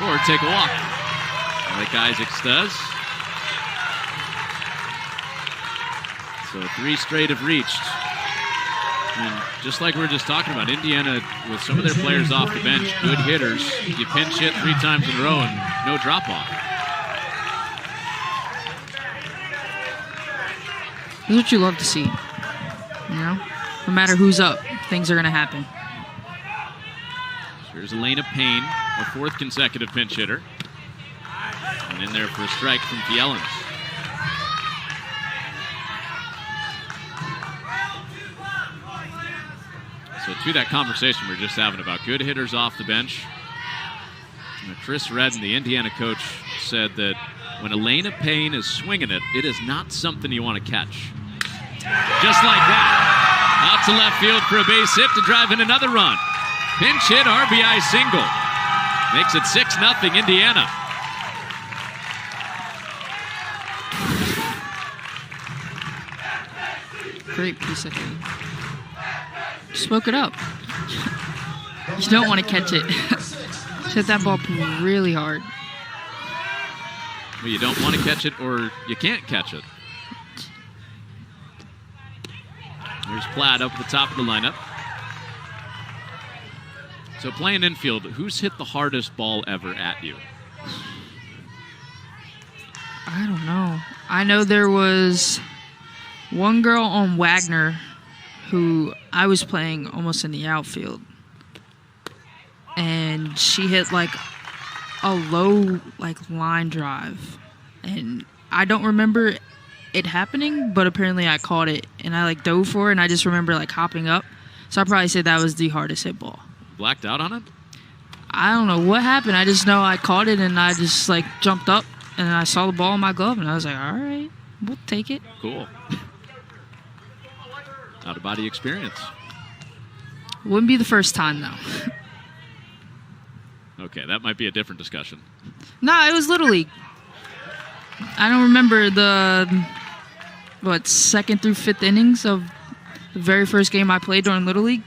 [SPEAKER 1] Or take a walk, like Isaacs does. So 3 straight have reached. And just like we were just talking about, Indiana, with some of their players off the bench, good hitters, you pinch hit 3 times in a row and no drop-off.
[SPEAKER 2] That's what you love to see. No matter who's up, things are going to happen.
[SPEAKER 1] So here's Elena Payne, a 4th consecutive pinch hitter. And in there for a strike from Fielens. So to that conversation we were just having about good hitters off the bench, Chris Redden, the Indiana coach, said that when Elena Payne is swinging it, it is not something you want to catch. Just like that. Out to left field for a base hit to drive in another run. Pinch hit, RBI single. Makes it 6-0 Indiana.
[SPEAKER 2] Great piece of hitting. Smoke it up. You don't want to catch it. Hit that ball really hard.
[SPEAKER 1] Well, you don't want to catch it, or you can't catch it. There's Platt up at the top of the lineup. So playing infield, who's hit the hardest ball ever at you?
[SPEAKER 2] I don't know. I know there was one girl on Wagner who I was playing almost in the outfield. And she hit like a low line drive. And I don't remember it happening, but apparently I caught it and I dove for it, and I just remember hopping up. So I'd probably say that was the hardest hit ball.
[SPEAKER 1] Blacked out on it?
[SPEAKER 2] I don't know what happened. I just know I caught it and I just jumped up and I saw the ball in my glove and I was like, all right, we'll take it.
[SPEAKER 1] Cool. Out of body experience.
[SPEAKER 2] Wouldn't be the first time though.
[SPEAKER 1] Okay, that might be a different discussion.
[SPEAKER 2] No, it was Little League. I don't remember the 2nd through 5th innings of the very first game I played during Little League.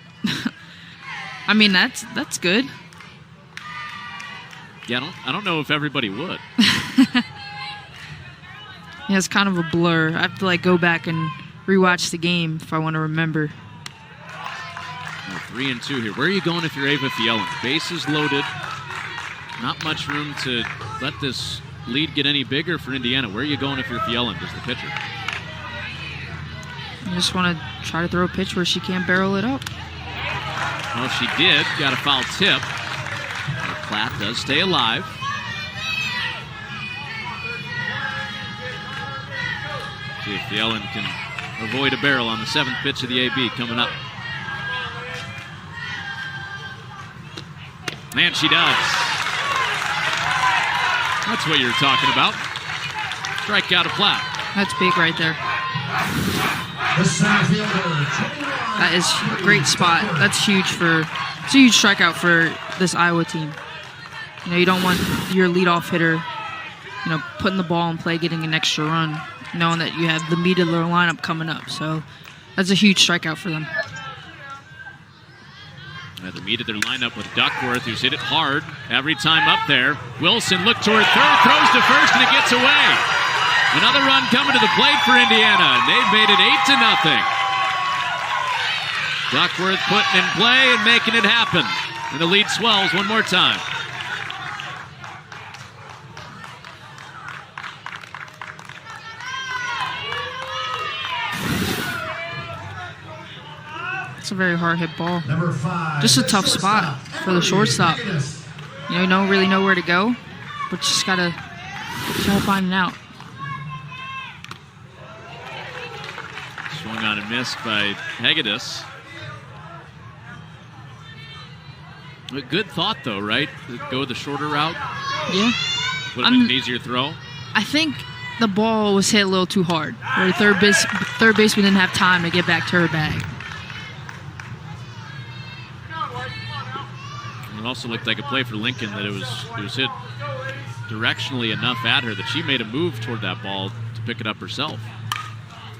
[SPEAKER 2] I mean, that's good.
[SPEAKER 1] Yeah, I don't know if everybody would.
[SPEAKER 2] Yeah, it's kind of a blur. I have to go back and rewatch the game if I want to remember.
[SPEAKER 1] 3-2 here. Where are you going if you're Ava Fielen? Bases loaded. Not much room to let this lead get any bigger for Indiana. Where are you going if you're Fielen as the pitcher?
[SPEAKER 2] I just want to try to throw a pitch where she can't barrel it up.
[SPEAKER 1] Well, she did. Got a foul tip. But Platt does stay alive. See if Fielen can avoid a barrel on the 7th pitch of the AB coming up. And she does. That's what you're talking about. Strikeout of Platt.
[SPEAKER 2] That's big right there. That is a great spot. That's huge it's a huge strikeout for this Iowa team. You don't want your leadoff hitter, putting the ball in play, getting an extra run, knowing that you have the meat of their lineup coming up. So that's a huge strikeout for them.
[SPEAKER 1] The meat of their lineup with Duckworth, who's hit it hard every time up there. Wilson looked toward third, throws to first, and it gets away. Another run coming to the plate for Indiana, and they've made it 8-0. Duckworth putting in play and making it happen. And the lead swells one more time.
[SPEAKER 2] It's a very hard hit ball.
[SPEAKER 3] Number 5.
[SPEAKER 2] Just a tough spot for the shortstop. You don't really know where to go, but you just gotta find it out.
[SPEAKER 1] Swung on and missed by Hegedus. A good thought, though, right? Go the shorter route.
[SPEAKER 2] Yeah.
[SPEAKER 1] Would have been an easier throw.
[SPEAKER 2] I think the ball was hit a little too hard, where the third baseman didn't have time to get back to her bag.
[SPEAKER 1] It also looked like a play for Lincoln that it was hit directionally enough at her that she made a move toward that ball to pick it up herself.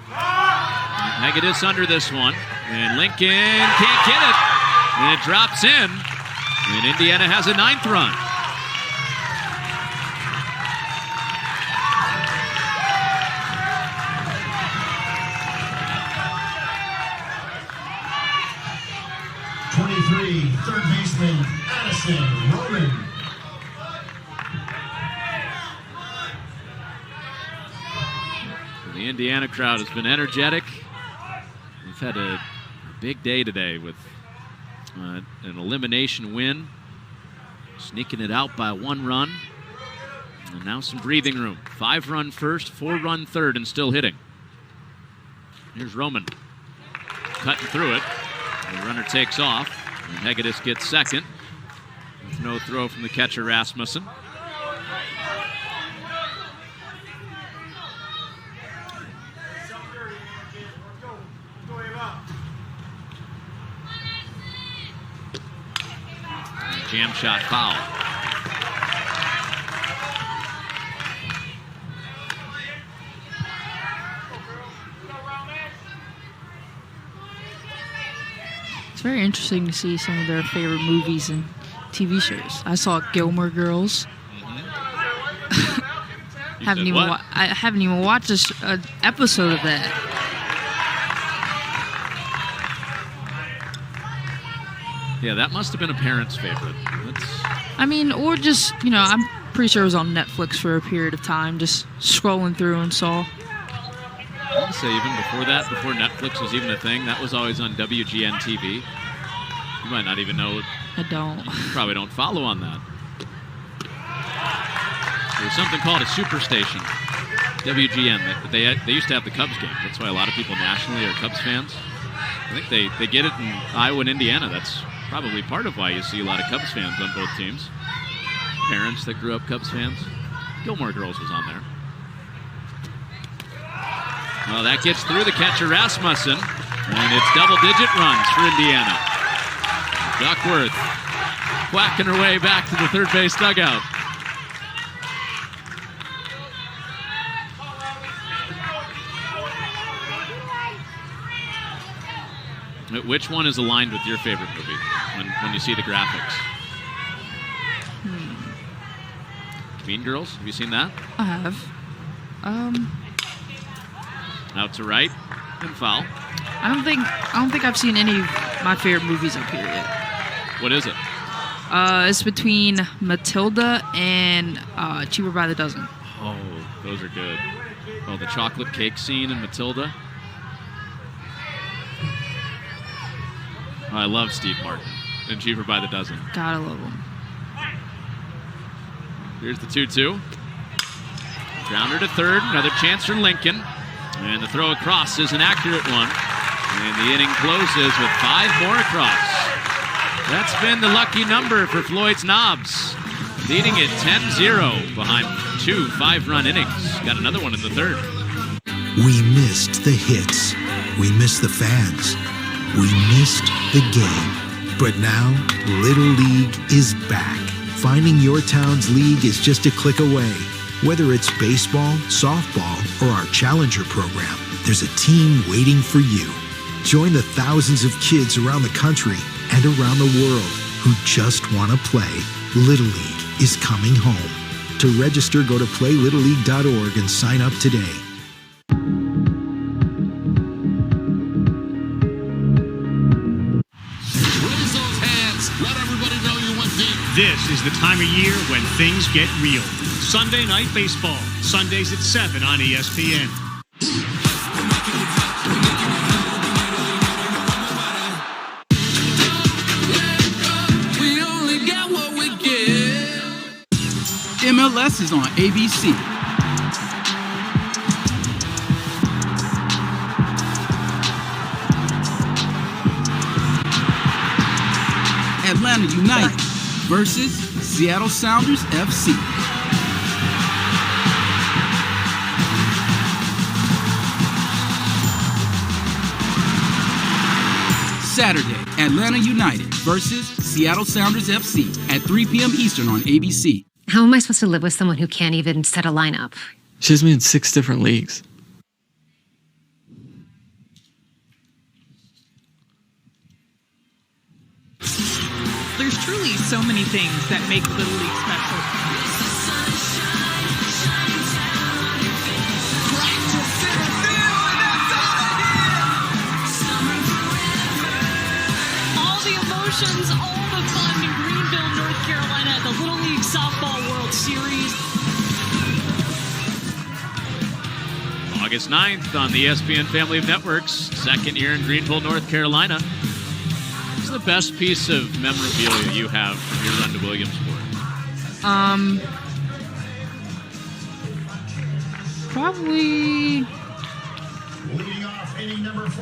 [SPEAKER 1] Hegedus under this one, and Lincoln can't get it, and it drops in, and Indiana has a 9th run.
[SPEAKER 3] Third baseman Addison Roman.
[SPEAKER 1] The Indiana crowd has been energetic. We've had a big day today with an elimination win, sneaking it out by 1 run, and now some breathing room. 5-run first, 4-run third, and still hitting. Here's Roman cutting through it. The runner takes off, and Hegedus gets second with no throw from the catcher Rasmussen. Jam shot foul.
[SPEAKER 2] It's very interesting to see some of their favorite movies and TV shows. I saw Gilmore Girls. I haven't even watched an episode of that.
[SPEAKER 1] Yeah, that must have been a parent's favorite.
[SPEAKER 2] Or just, I'm pretty sure it was on Netflix for a period of time, just scrolling through and saw.
[SPEAKER 1] I would say even before that, before Netflix was even a thing, that was always on WGN TV. You might not even know.
[SPEAKER 2] I don't.
[SPEAKER 1] You probably don't follow on that. There's something called a superstation, WGN. They used to have the Cubs game. That's why a lot of people nationally are Cubs fans. I think they get it in Iowa and Indiana. That's probably part of why you see a lot of Cubs fans on both teams. Parents that grew up Cubs fans. Gilmore Girls was on there. Well, that gets through the catcher Rasmussen, and it's double-digit runs for Indiana. Duckworth whacking her way back to the third base dugout. Which one is aligned with your favorite movie when you see the graphics? Mean Girls? Have you seen that?
[SPEAKER 2] I have.
[SPEAKER 1] Out to right and foul.
[SPEAKER 2] I don't think I've seen any of my favorite movies up here yet.
[SPEAKER 1] What is it?
[SPEAKER 2] It's between Matilda and Cheaper by the Dozen.
[SPEAKER 1] Oh, those are good. Oh, the chocolate cake scene in Matilda. Oh, I love Steve Martin and Cheaper by the Dozen.
[SPEAKER 2] Gotta love him.
[SPEAKER 1] Here's the 2-2. Grounder to third. Another chance for Lincoln. And the throw across is an accurate one. And the inning closes with 5 more across. That's been the lucky number for Floyd's Knobs. Leading it 10-0 behind 2 5-run innings. Got another one in the third.
[SPEAKER 5] We missed the hits. We missed the fans. We missed the game. But now, Little League is back. Finding your town's league is just a click away. Whether it's baseball, softball, or our Challenger program, there's a team waiting for you. Join the thousands of kids around the country and around the world who just want to play. Little League is coming home. To register, go to playlittleLeague.org and sign up today.
[SPEAKER 11] This is the time of year when things get real. Sunday Night Baseball, Sundays at 7 on ESPN.
[SPEAKER 4] We only get what we get. MLS is on ABC. Atlanta United versus Seattle Sounders FC. Saturday, Atlanta United versus Seattle Sounders FC at 3 p.m. Eastern on ABC.
[SPEAKER 14] How am I supposed to live with someone who can't even set a lineup?
[SPEAKER 15] She has me in 6 different leagues.
[SPEAKER 6] There's truly so many things that make Little League special.
[SPEAKER 7] All the emotions, all the fun in Greenville, North Carolina at the Little League Softball World Series.
[SPEAKER 1] August 9th on the ESPN family of networks, second year in Greenville, North Carolina. What's the best piece of memorabilia you have from your run to Williamsport?
[SPEAKER 2] Probably.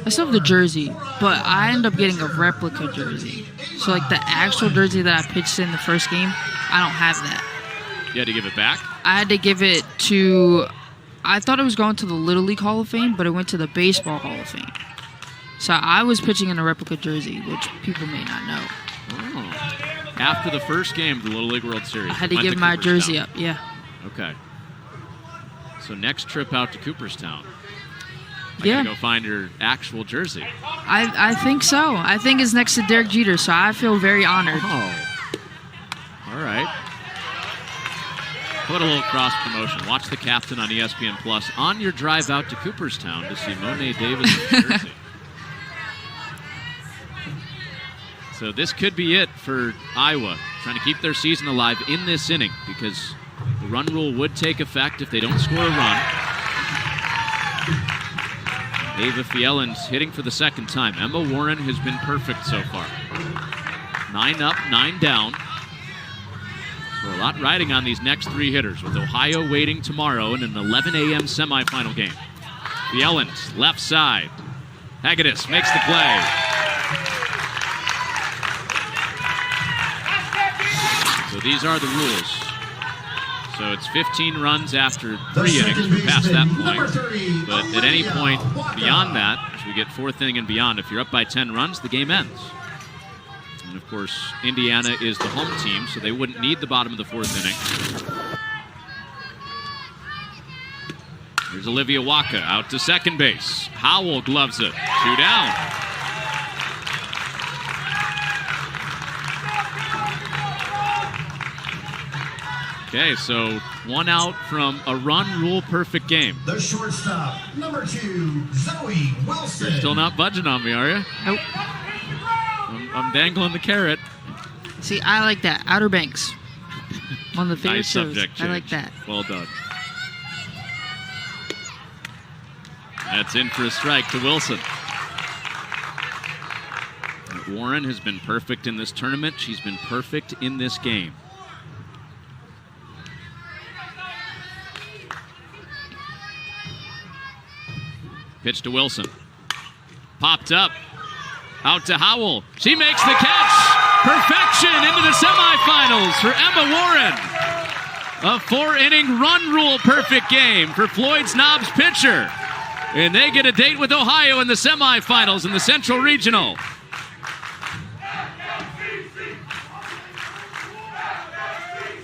[SPEAKER 2] I still have the jersey, but I end up getting a replica jersey. So, like, the actual jersey that I pitched in the first game, I don't have that.
[SPEAKER 1] You had to give it back?
[SPEAKER 2] I had to give it to... I thought it was going to the Little League Hall of Fame, but it went to the Baseball Hall of Fame. So I was pitching in a replica jersey, which people may not know.
[SPEAKER 1] Oh. After the first game of the Little League World Series.
[SPEAKER 2] I had to give my jersey up, yeah.
[SPEAKER 1] Okay. So next trip out to Cooperstown. I
[SPEAKER 2] Yeah.
[SPEAKER 1] gotta go find your actual jersey.
[SPEAKER 2] I think so. I think it's next to Derek Jeter, so I feel very honored.
[SPEAKER 1] Oh. All right. Put a little cross promotion. Watch the captain on ESPN Plus on your drive out to Cooperstown to see Monet Davis' jersey. So this could be it for Iowa, trying to keep their season alive in this inning because the run rule would take effect if they don't score a run. Ava Fielen's hitting for the second time. Emma Warren has been perfect so far. 9 up, 9 down. So a lot riding on these next 3 hitters with Ohio waiting tomorrow in an 11 a.m. semifinal game. Fielen's left side. Hagedis makes the play. So these are the rules. So it's 15 runs after 3 innings. We're past that point. But at any point beyond that, as we get 4th inning and beyond, if you're up by 10 runs, the game ends. And of course, Indiana is the home team, so they wouldn't need the bottom of the 4th inning. Here's Olivia Waka out to second base. Howell gloves it. 2 down. Okay, so 1 out from a run rule perfect game.
[SPEAKER 3] The shortstop, number 2, Zoe Wilson.
[SPEAKER 1] You're still not budging on me, are you?
[SPEAKER 2] Nope.
[SPEAKER 1] I'm dangling the carrot.
[SPEAKER 2] See, I like that. Outer Banks. One of the favorite
[SPEAKER 1] Nice
[SPEAKER 2] shows.
[SPEAKER 1] subject
[SPEAKER 2] I like
[SPEAKER 1] change.
[SPEAKER 2] that.
[SPEAKER 1] Well done. That's in for a strike to Wilson. Warren has been perfect in this tournament. She's been perfect in this game. Pitch to Wilson. Popped up. Out to Howell. She makes the catch. Perfection into the semifinals for Emma Warren. A 4-inning run rule perfect game for Floyd Snob's pitcher. And they get a date with Ohio in the semifinals in the Central Regional.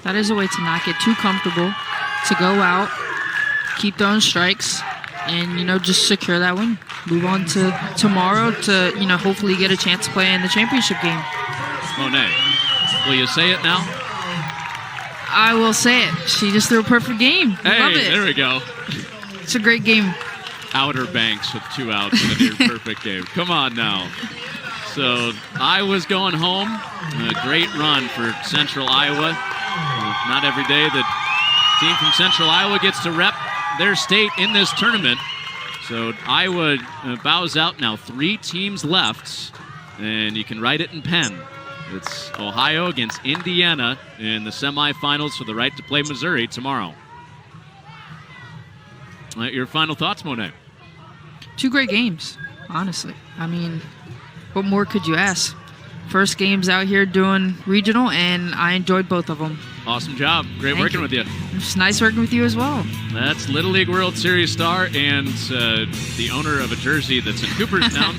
[SPEAKER 2] That is a way to not get too comfortable, to go out, keep throwing strikes, and, just secure that win. Move on to tomorrow to, hopefully get a chance to play in the championship game.
[SPEAKER 1] Monet, will you say it now?
[SPEAKER 2] I will say it. She just threw a perfect game.
[SPEAKER 1] Hey,
[SPEAKER 2] Love it.
[SPEAKER 1] there we go.
[SPEAKER 2] It's a great game.
[SPEAKER 1] Outer Banks with 2 outs in a near perfect game. Come on now. So Iowa's going home. A great run for Central Iowa. Not every day that team from Central Iowa gets to rep their state in this tournament. So Iowa bows out now. 3 teams left, and you can write it in pen. It's Ohio against Indiana in the semifinals for the right to play Missouri tomorrow. Your final thoughts, Monet?
[SPEAKER 2] 2 great games, honestly. I mean, what more could you ask? First games out here doing regional, and I enjoyed both of them.
[SPEAKER 1] Awesome job. Great working with you.
[SPEAKER 2] It's nice working with you as well.
[SPEAKER 1] That's Little League World Series star and the owner of a jersey that's in Cooperstown,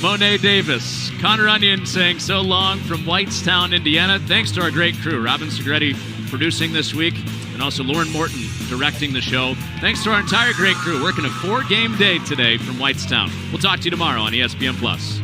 [SPEAKER 1] Monet Davis. Connor Onion saying so long from Whitestown, Indiana. Thanks to our great crew. Robin Segretti producing this week, and also Lauren Morton directing the show. Thanks to our entire great crew working a 4-game day today from Whitestown. We'll talk to you tomorrow on ESPN+.